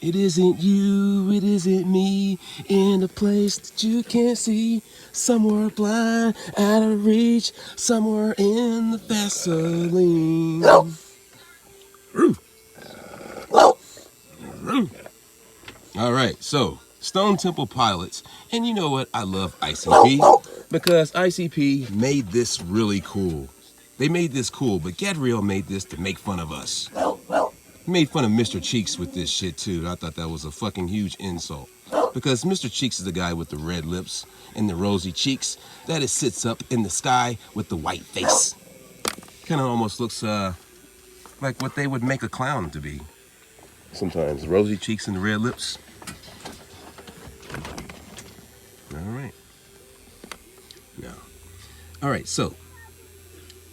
It isn't you, it isn't me, in a place that you can't see, somewhere blind, out of reach, somewhere in the Vaseline. All right, so Stone Temple Pilots, and you know what? I love ICP because ICP made this really cool. They made this cool, but Gadriel made this to make fun of us. He made fun of Mr. Cheeks with this shit too. I thought that was a fucking huge insult because Mr. Cheeks is the guy with the red lips and the rosy cheeks that sits up in the sky with the white face. Kind of almost looks like what they would make a clown to be. Sometimes rosy cheeks and the red lips. All right. Now, all right. So,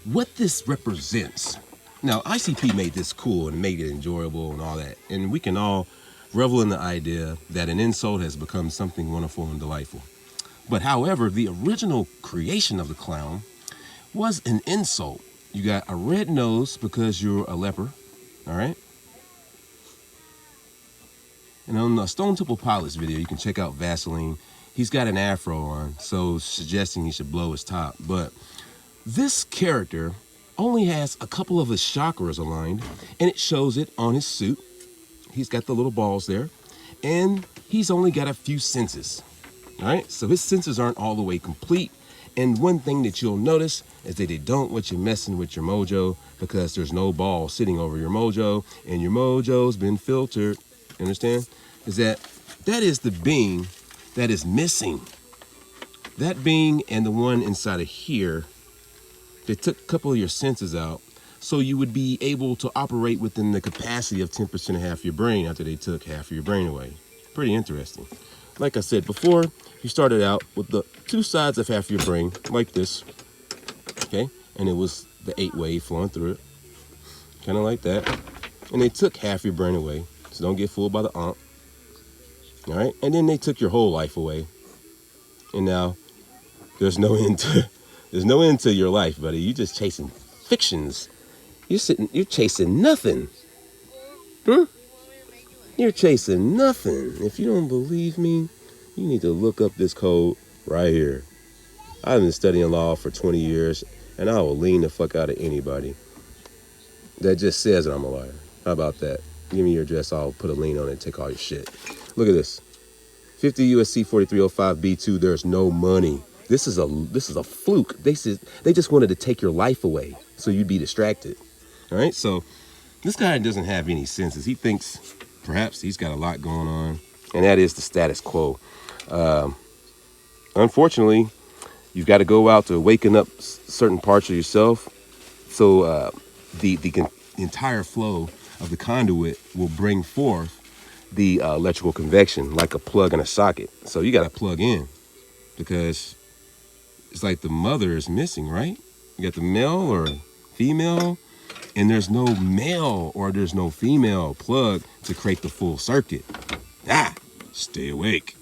what this represents. Now, ICP made this cool and made it enjoyable and all that, and we can all revel in the idea that an insult has become something wonderful and delightful. But however, the original creation of the clown was an insult. You got a red nose because you're a leper, all right? And on the Stone Temple Pilots video, you can check out Vaseline. He's got an afro on, so suggesting he should blow his top. But this character only has a couple of his chakras aligned, and it shows it on his suit. He's got the little balls there, and he's only got a few senses. All right, so his senses aren't all the way complete. And one thing that you'll notice is that they don't want you messing with your mojo because there's no ball sitting over your mojo, and your mojo's been filtered. Understand? Is that is the being that is missing. That being and the one inside of here, they took a couple of your senses out so you would be able to operate within the capacity of 10% of half your brain after they took half of your brain away. Pretty interesting. Like I said before, you started out with the two sides of half your brain like this, okay? And it was the 8-wave flowing through it, kind of like that. And they took half your brain away, so don't get fooled by the all right? And then they took your whole life away, and now there's no end to your life, buddy. You're just chasing fictions. You're chasing nothing. You're chasing nothing. If you don't believe me, you need to look up this code right here. I've been studying law for 20 years, and I will lean the fuck out of anybody that just says that I'm a liar. How about that? Give me your address, I'll put a lien on it and take all your shit. Look at this. 50 USC 4305 B2, there's no money. This is a fluke. They just wanted to take your life away so you'd be distracted. All right, so this guy doesn't have any senses. He thinks perhaps he's got a lot going on, and that is the status quo. Unfortunately, you've got to go out to awaken up certain parts of yourself, so the entire flow of the conduit will bring forth the electrical convection like a plug in a socket. So you got to plug in because it's like the mother is missing, right? You got the male or female, and there's no male or there's no female plug to create the full circuit. Stay awake.